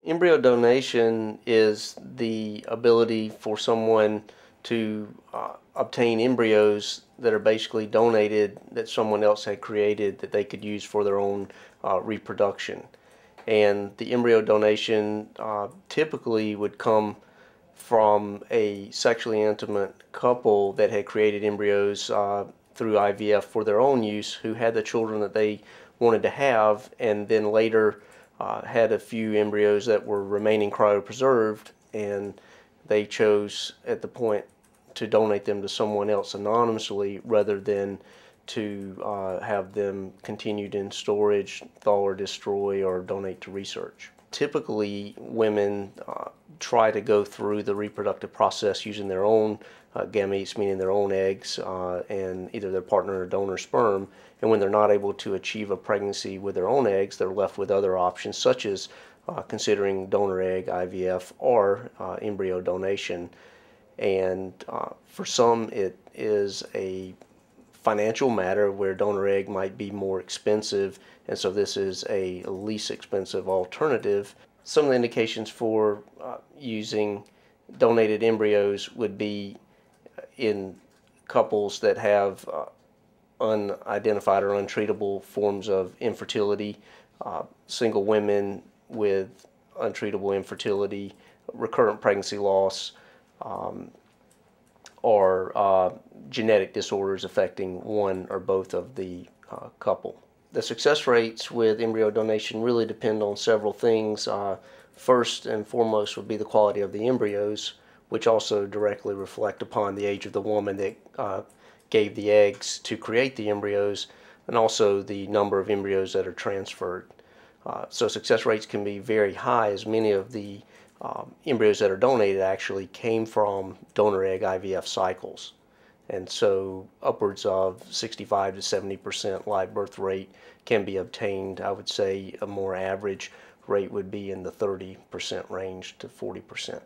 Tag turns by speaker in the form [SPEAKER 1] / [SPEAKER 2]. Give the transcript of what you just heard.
[SPEAKER 1] Embryo donation is the ability for someone to obtain embryos that are basically donated that someone else had created that they could use for their own reproduction. And the embryo donation typically would come from a sexually intimate couple that had created embryos through IVF for their own use, who had the children that they wanted to have, and then later had a few embryos that were remaining cryopreserved, and they chose at the point to donate them to someone else anonymously rather than to have them continued in storage, thaw or destroy, or donate to research. Typically, women try to go through the reproductive process using their own gametes, meaning their own eggs, and either their partner or donor sperm. And when they're not able to achieve a pregnancy with their own eggs, they're left with other options, such as considering donor egg, IVF, or embryo donation. And for some, it is a financial matter where donor egg might be more expensive, and so this is a least expensive alternative. Some of the indications for using donated embryos would be in couples that have unidentified or untreatable forms of infertility, single women with untreatable infertility, recurrent pregnancy loss, or genetic disorders affecting one or both of the couple. The success rates with embryo donation really depend on several things. First and foremost would be the quality of the embryos, which also directly reflect upon the age of the woman that gave the eggs to create the embryos, and also the number of embryos that are transferred. So success rates can be very high, as many of the embryos that are donated actually came from donor egg IVF cycles. And so upwards of 65 to 70% live birth rate can be obtained. I would say a more average rate would be in the 30% range to 40%.